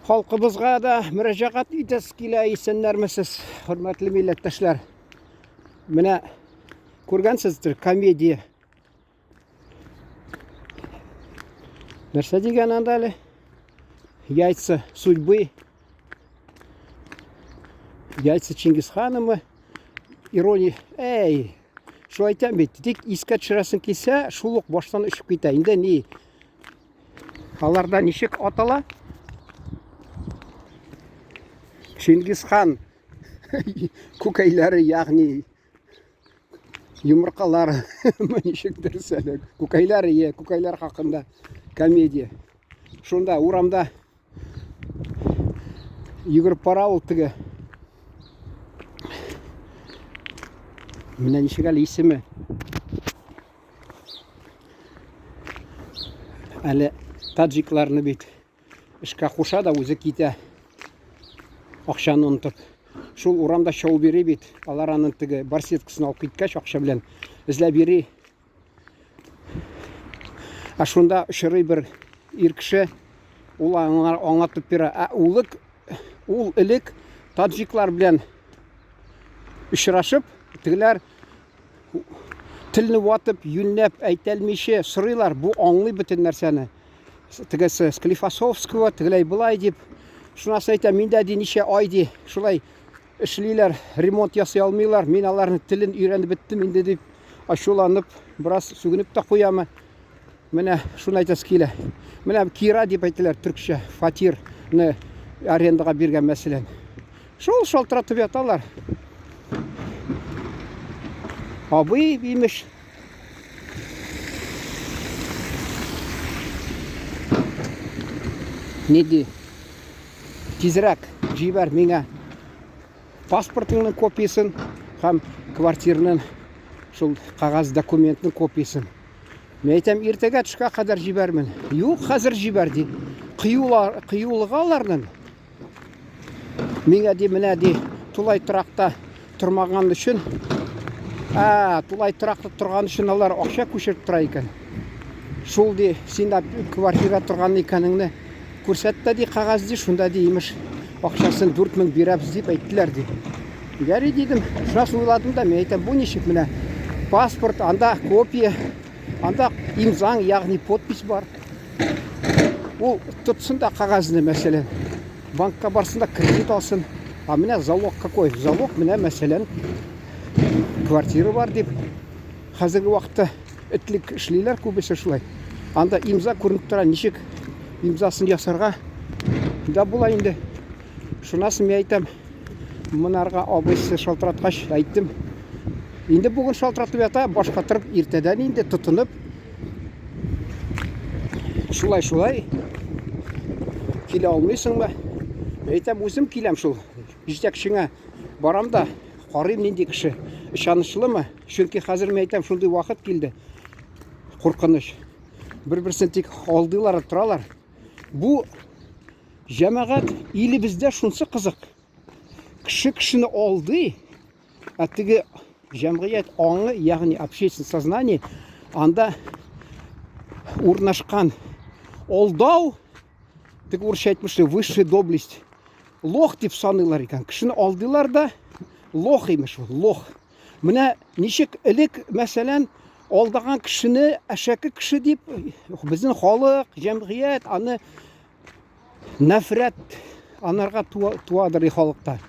Халқыбызға да мөрәҗәгать итәс килә, исәннәрмесез, хөрмәтле милләттәшләр. Менә күргәнсездер, комедия. Нәрсә дигән анда әле? Яйца судьбы. Яйца Чингисханымы? Ирония. Эй, шул әйтәм бит, тик искә төшерәсең килсә, шул ук баштан очып китә. Инде ни? Аларда ничек атала? Чингисхан күкәйләре, ягъни йомыркалары, ничек дөресәлек. Күкәйләр хакында комедия. Шунда урамда йөгереп бара ул теге. Менә ничек әле исеме? Әле таджикларны бит эшкә куша да үзе китә. Акчаны онытып. Шул урамда шоу бери бит. Алар аның теге барсеткасын алып киткәч, акча белән эзләп бери. Шунда шырый бер ир кеше, ул аңлатып бирә. Ул элек таджиклар белән очрашып, тегеләр телне ватып, юньләп әйтәлмичә сорыйлар. Бу аңлый бөтен нәрсәне. Тегесе Склифосовского, тегеләй булай дип. Шунысы әйтәм, миндә ничә ай ди, шулай эшлиләр, ремонт ясый алмыйлар. Мин аларның телен өйрәнеп беттем инде дип ачуланып, бераз сүгенеп тә куямы. Менә шуны әйтәс килә. Менә кира дип әйтәләр төркчә, фатирны арендага биргән мәсәлән. Шул шалтыратып яталар. Абый имеш. Ниди? Тизрәк җибәр миңа паспортыңның копиясын һәм квартираның шул кагаз документның копиясын. Мен әйтәм, иртәгә төшкә кадәр җибәрмен. Юк, хәзер җибәр ди. Кыюлыга аларның. Миңа ди, менә ди, тулай торакта тормаган өчен, тулай торакта торган өчен алар акча күчереп тора икән. Шул ди, син дә квартира торган икәнеңне күрсәтте ди, кагаз ди, шунда ди, имеш, акчасын 4000 бирәбез дип әйттеләр ди. Ярый дидем, шуны уйладым да, мен әйтәм, бу ничек менә паспорт, анда копия, анда имзаң, ягъни подпись бар. Ул тотсын да кагазны, мәсәлән, банкка барсын да кредит алсын. Менә залог какой? Залог менә мәсәлән квартира бар дип. Хәзерге вакытта этлек эшлиләр күбесе шулай. Анда имза күренеп тора, ничек имзасын ясарга да була инде. Шунасын мен әйтәм, монарга абыйсы шалтыраткач әйттем. Инде бүген шалтыратып ята, башка торып, иртәдән инде тотынып. Шулай килә алмыйсыңмы? Әйтәм, үзем киләм шул. Җитәкчеңә барам да, карыйм нинди кеше. Ышанычлымы? Чөнки хәзер мен әйтәм, шундый вакыт килде. Куркыныч. Бер-берсен тик алдылар, торалар. Бу җәмәгать илебездә шунсы кызык. Кеше-кешене алды, теге җәмгыять аңы, ягъни общественное сознание, анда урнашкан алдау, теге урысча әйтмешли, высшая доблесть. Лох дип саныйлар икән. Кешене алдылар да, лох имеш ул, лох. Менә ничек элек, мәсәлән, алдаган кешене әшәке кеше дип, безнең халык, җәмгыять аны нәфрәт анарга туадыр халыкта.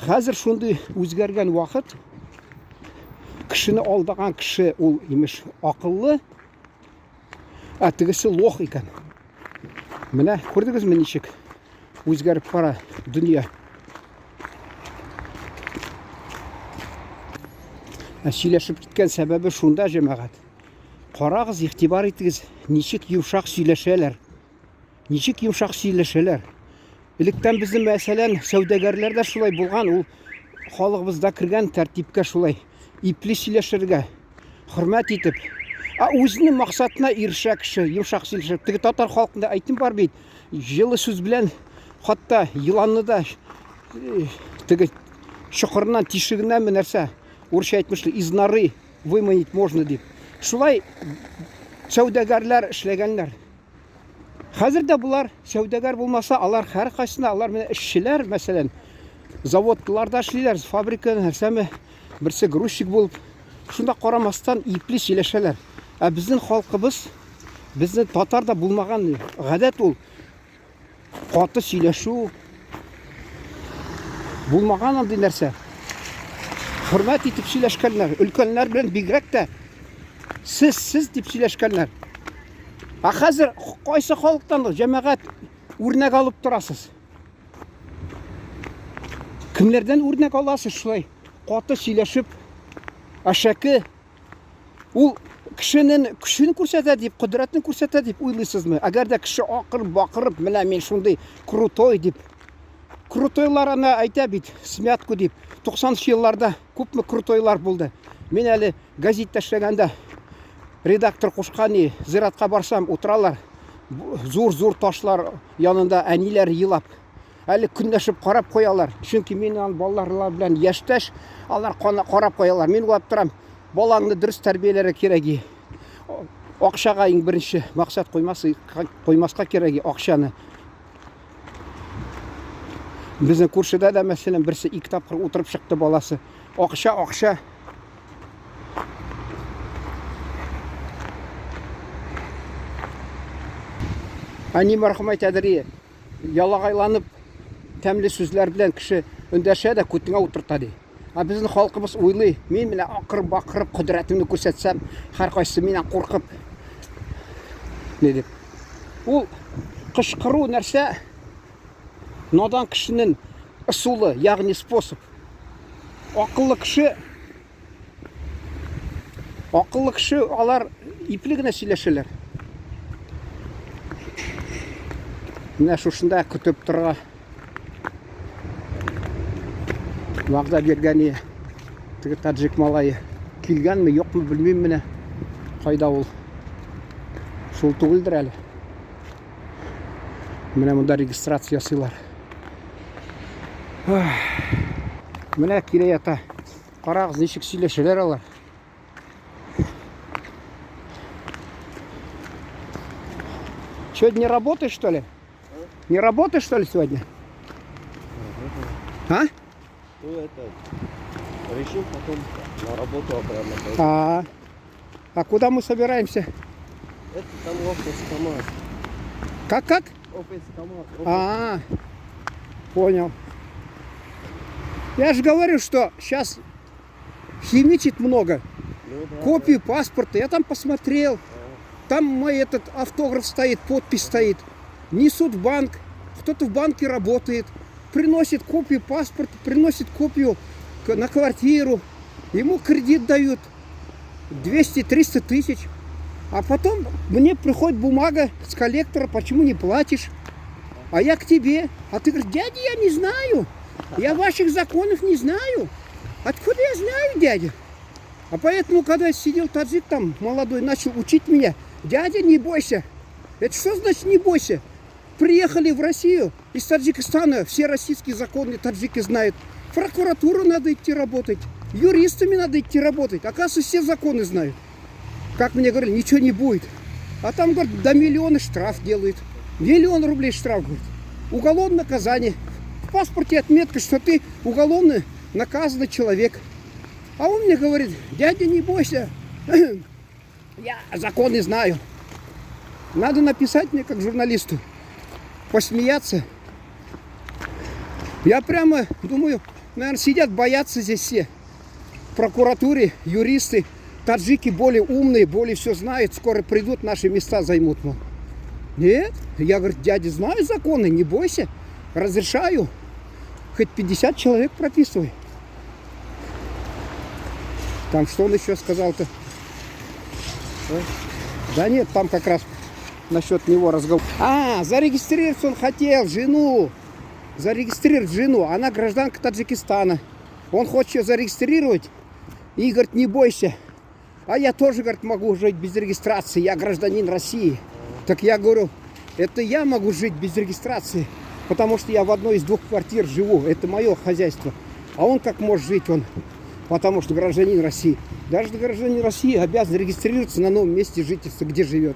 Хәзер шундый үзгәргән вакыт, кешене алдаган кеше ул имеш акыллы, тегесе лох икән. Менә күрдегезме ничек үзгәреп бара дөнья. Сөйләшеп киткән сәбәбе шунда, җәмәгать. Карагыз, игътибар итегез, ничек йомшак сөйләшәләр. Ничек йомшак сөйләшәләр. Электән безнең мәсәлән сәүдәгәрләрдә шулай булган, ул халыгыбызда кергән тәртипкә шулай ипле сөйләшергә, хөрмәт итеп. Үзенең максатына ирешә кеше, йомшак сөйләшеп. Теге татар халкында әйтем бар бит, җылы сүз белән хатта йыланны да теге чокырыннан тишегеннән нәрсә, урысча әйтмешли, из норы выманить можно дип. Шулай сәүдәгәрләр эшләгәннәр. Қазірде бұлар сәудегер болмаса, алар һәр қайсына, алар менә эшчеләр, мәсәлән, заводларда эшлиләр, фабрикада нәрсәме, берсе грузчик булып, шунда карамастан ипле сөйләшәләр. Ә безнең халкыбыз, безнең татарда булмаган гадәт ул. Каты сөйләшү булмаган андый нәрсә. Хөрмәт итеп сөйләшкәннәр, өлкәннәр белән бигрәк тә сез дип сөйләшкәннәр. Ә хәзер кайсы халыктан җәмәгать үрнәк алып торасыз? Кемнәрдән үрнәк аласыз шулай? Каты сөйләшеп, әшәке ул кешенең көчен күрсәтә дип, кудрәтен күрсәтә дип уйлыйсызмы? Әгәр дә кеше акырып, бакырып, менә мин шундый крутой дип. Крутойларына әйтә бит, смятку дип. 90-нчы елларда күпме крутойлар булды. Мин әле газетта эшләгәндә редактор кушкан, зиратка барсам, утыралар. Зур ташлар янында әниләр елап. Әле көнләшеп карап куялар. Чөнки миннән балалар белән яшьтәш, алар карап куялар. Мин уйлап торам, балаңны дөрес тәрбияләргә кирәк. Акчага иң беренче максат куймаска кирәк акчаны. Безнең күршедә дә мәсәлән берсе 2 тапкыр утырып чыкты баласы. Акча. Ани мәрхәмәт әйтәдер, ялагайланып тәмле сүзләр белән кеше өндәшә дә күтеңә утырта ди. Ә безнең халкыбыз уйлый, мин менә бакырып кудрәтемне күрсәтсәм, һәр кайсы миннән куркып. Не дип? Ул кышкыру нәрсә? Надан кешенең ысулы, ягъни способ. Акыллы кеше алар ипле генә сөйләшәләр. Менә шушында көтеп торга вакыт бергән теге таджик малае килгәнме, юкмы белмим менә. Кайда ул? Шул түгелдер әле. Менә монда регистрация ясыйлар. Менә килә ята. Карагыз, ничек сөйләшәләр алар. Сегодня не работаешь, что ли? Не работаешь, что ли, сегодня? А? Ну, это... Решил потом на работу обратно. А куда мы собираемся? Это там офис КамАЗ. Как? Офис КамАЗ. Понял. Я же говорю, что сейчас химичит много. Ну, да, Копию паспорта. Я там посмотрел. Там мой этот автограф стоит, подпись стоит. Несут в банк. Кто-то в банке работает. Приносит копию паспорта, приносит копию на квартиру. Ему кредит дают 200-300 тысяч. А потом мне приходит бумага с коллектора, почему не платишь? А я к тебе. А ты говоришь, дядя, я не знаю. Я ваших законов не знаю. Откуда я знаю, дядя? А поэтому, когда сидел таджик там, молодой, начал учить меня, дядя, не бойся. Это что значит не бойся? Приехали в Россию из Таджикистана, все российские законы таджики знают. В прокуратуру надо идти работать, юристами надо идти работать. Оказывается, все законы знают. Как мне говорили, ничего не будет. А там, говорят, до миллиона штраф делают. 1 000 000 рублей штраф, говорит. Уголовное наказание. В паспорте отметка, что ты уголовно наказанный человек. А он мне говорит, дядя, не бойся. Я законы знаю. Надо написать мне, как журналисту, посмеяться. Я прямо думаю, наверное, сидят, боятся здесь все. В прокуратуре юристы, таджики более умные, более все знают. Скоро придут, наши места займут. Нет, я говорю, дядя, знаю законы, не бойся. Разрешаю. Хоть 50 человек прописывай. Там что он еще сказал-то? Да нет, там как раз насчет него разговор. Зарегистрироваться он хотел, жену. Зарегистрировать жену. Она гражданка Таджикистана. Он хочет ее зарегистрировать. И говорит, не бойся. А я тоже, говорит, могу жить без регистрации. Я гражданин России. Так я говорю, это я могу жить без регистрации. Потому что я в одной из 2 квартир живу. Это мое хозяйство. А он как может жить? Он, потому что гражданин России. Даже гражданин России обязан регистрироваться на новом месте жительства, где живет.